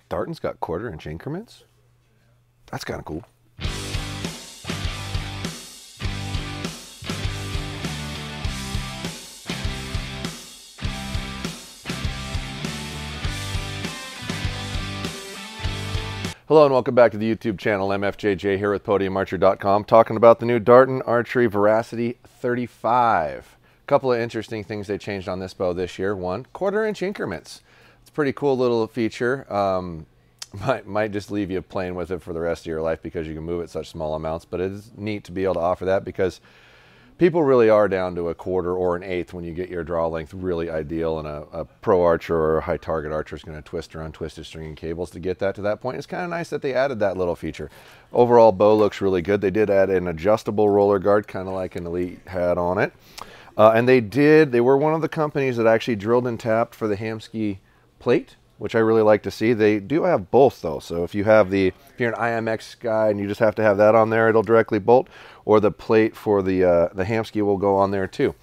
Darton's got 1/4 inch increments. That's kind of cool. Hello and welcome back to the YouTube channel. MFJJ here with podiumarcher.com, talking about the new Darton Archery Veracity 35. A couple of interesting things they changed on this bow this year. One, 1/4 inch increments. It's a pretty cool little feature. Might just leave you playing with it for the rest of your life because you can move it such small amounts, but it is neat to be able to offer that because people really are down to 1/4 or an 1/8 when you get your draw length really ideal, and a pro archer or a high target archer is going to twist around twisted string and cables to get that to that point. It's kind of nice that they added that little feature. Overall, bow looks really good. They did add an adjustable roller guard, kind of like an Elite had on it. And they were one of the companies that actually drilled and tapped for the Hamskea plate, which I really like to see. They do have both though, so if you're an IMX guy and you just have to have that on there, it'll directly bolt, or the plate for the Hamskea will go on there too.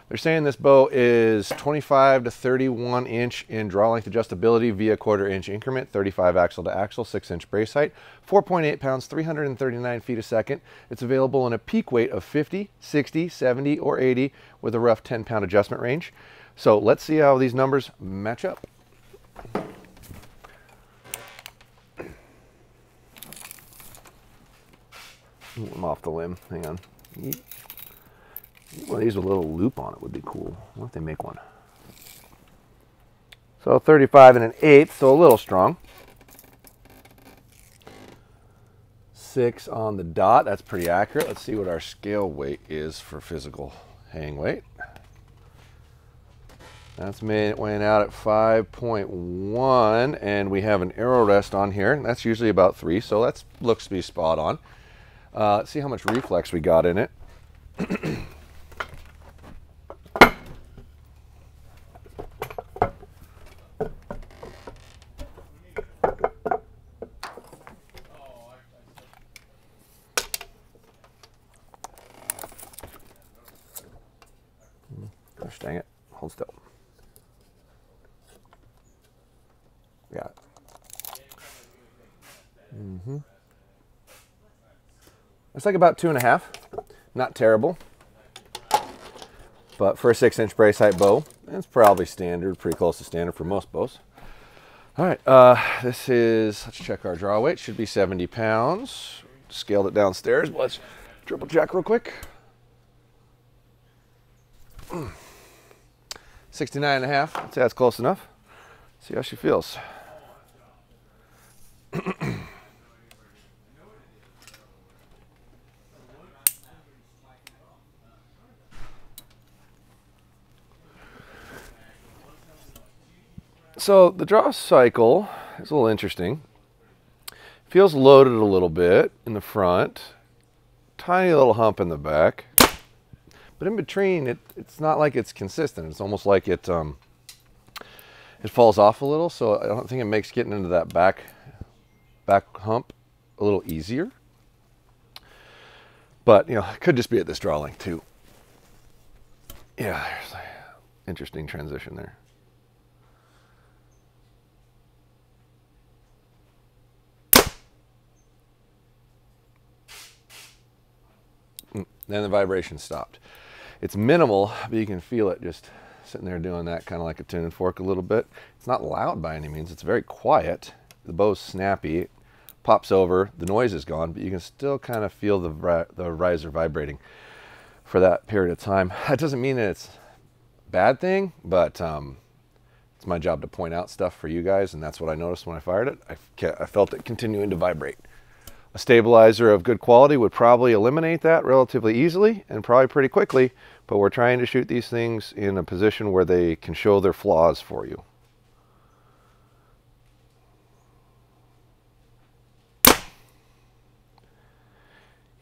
They're saying this bow is 25 to 31 inch in draw length adjustability via 1/4 inch increment, 35 axle to axle, 6 inch brace height, 4.8 pounds, 339 feet a second. It's available in a peak weight of 50, 60, 70, or 80 with a rough 10-pound adjustment range. So let's see how these numbers match up. I'm off the limb. Hang on. One of these with a little loop on it would be cool. What if they make one? So 35 and an 1/8, so a little strong. 6 on the dot. That's pretty accurate. Let's see what our scale weight is for physical hang weight. That's weighing out at 5.1, and we have an arrow rest on here. That's usually about 3, so that looks to be spot on. Let's see how much reflex we got in it. Gosh dang it, hold still. Got it. It's like about 2.5. Not terrible. But for a 6 inch brace height bow, it's probably standard, pretty close to standard for most bows. All right, this is, let's check our draw weight. Should be 70 pounds. Scaled it downstairs, but let's triple check real quick. 69.5. I'd say that's close enough. See how she feels. So the draw cycle is a little interesting. Feels loaded a little bit in the front, tiny little hump in the back, but in between it's not like it's consistent. It's almost like it falls off a little, so I don't think it makes getting into that back hump a little easier. But you know, it could just be at this draw length too. Yeah, there's an interesting transition there. Then the vibration stopped. It's minimal, but you can feel it just sitting there doing that, kind of like a tuning fork a little bit. It's not loud by any means. It's very quiet. The bow's snappy. It pops over. The noise is gone, but you can still kind of feel the riser vibrating for that period of time. That doesn't mean that it's a bad thing, but it's my job to point out stuff for you guys, and that's what I noticed when I fired it. I felt it continuing to vibrate. A stabilizer of good quality would probably eliminate that relatively easily and probably pretty quickly, but we're trying to shoot these things in a position where they can show their flaws for you.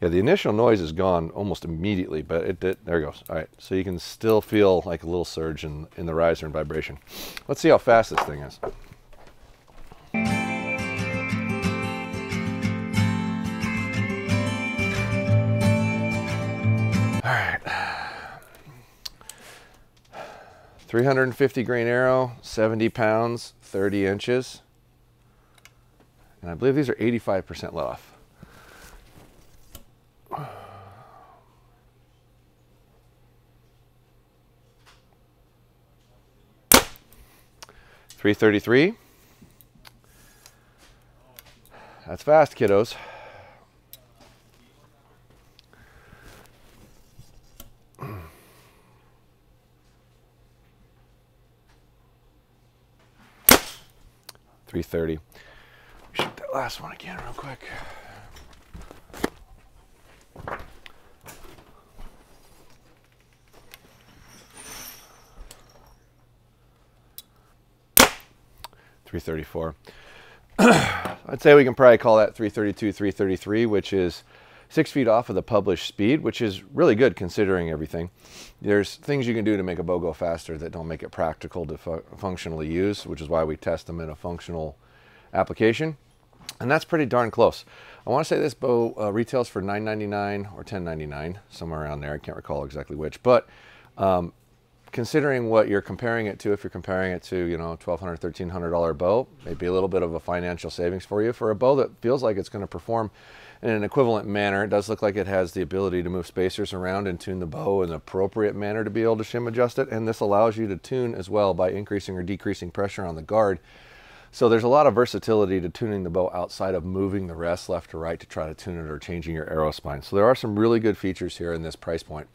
Yeah, the initial noise is gone almost immediately, but there it goes. All right, so you can still feel like a little surge in the riser and vibration. Let's see how fast this thing is. All right, 350 grain arrow, 70 pounds, 30 inches. And I believe these are 85% let off. .333. That's fast, kiddos. .330. Shoot that last one again real quick. .334. I'd say we can probably call that 332, 333, which is 6 feet off of the published speed, which is really good considering everything. There's things you can do to make a bow go faster that don't make it practical to functionally use, which is why we test them in a functional application. And that's pretty darn close. I want to say this bow retails for $9.99 or $10.99, somewhere around there. I can't recall exactly which, but considering what you're comparing it to, if you're comparing it to, you know, $1,200, $1,300 bow, maybe a little bit of a financial savings for you for a bow that feels like it's going to perform in an equivalent manner. It does look like it has the ability to move spacers around and tune the bow in an appropriate manner to be able to shim adjust it. And this allows you to tune as well by increasing or decreasing pressure on the guard. So there's a lot of versatility to tuning the bow outside of moving the rest left to right to try to tune it or changing your arrow spine. So there are some really good features here in this price point.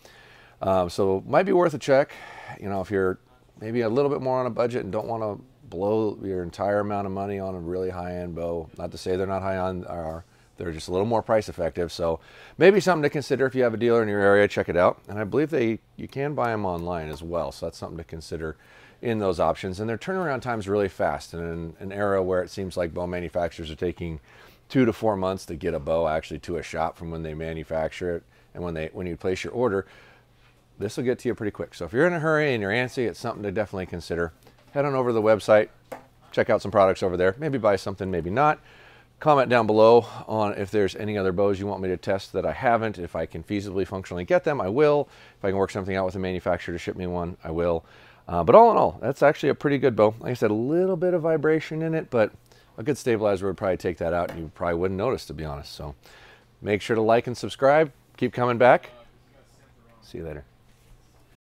So might be worth a check, you know, if you're maybe a little bit more on a budget and don't want to blow your entire amount of money on a really high-end bow. Not to say they're not they're just a little more price effective. So maybe something to consider if you have a dealer in your area, check it out. And I believe you can buy them online as well. So that's something to consider in those options. And their turnaround time is really fast. And in an era where it seems like bow manufacturers are taking 2 to 4 months to get a bow actually to a shop from when they manufacture it and when you place your order, this will get to you pretty quick. So if you're in a hurry and you're antsy, it's something to definitely consider. Head on over to the website, check out some products over there. Maybe buy something, maybe not. Comment down below on if there's any other bows you want me to test that I haven't. If I can feasibly, functionally get them, I will. If I can work something out with a manufacturer to ship me one, I will. But all in all, that's actually a pretty good bow. Like I said, a little bit of vibration in it, but a good stabilizer would probably take that out and you probably wouldn't notice, to be honest. So make sure to like and subscribe. Keep coming back. See you later.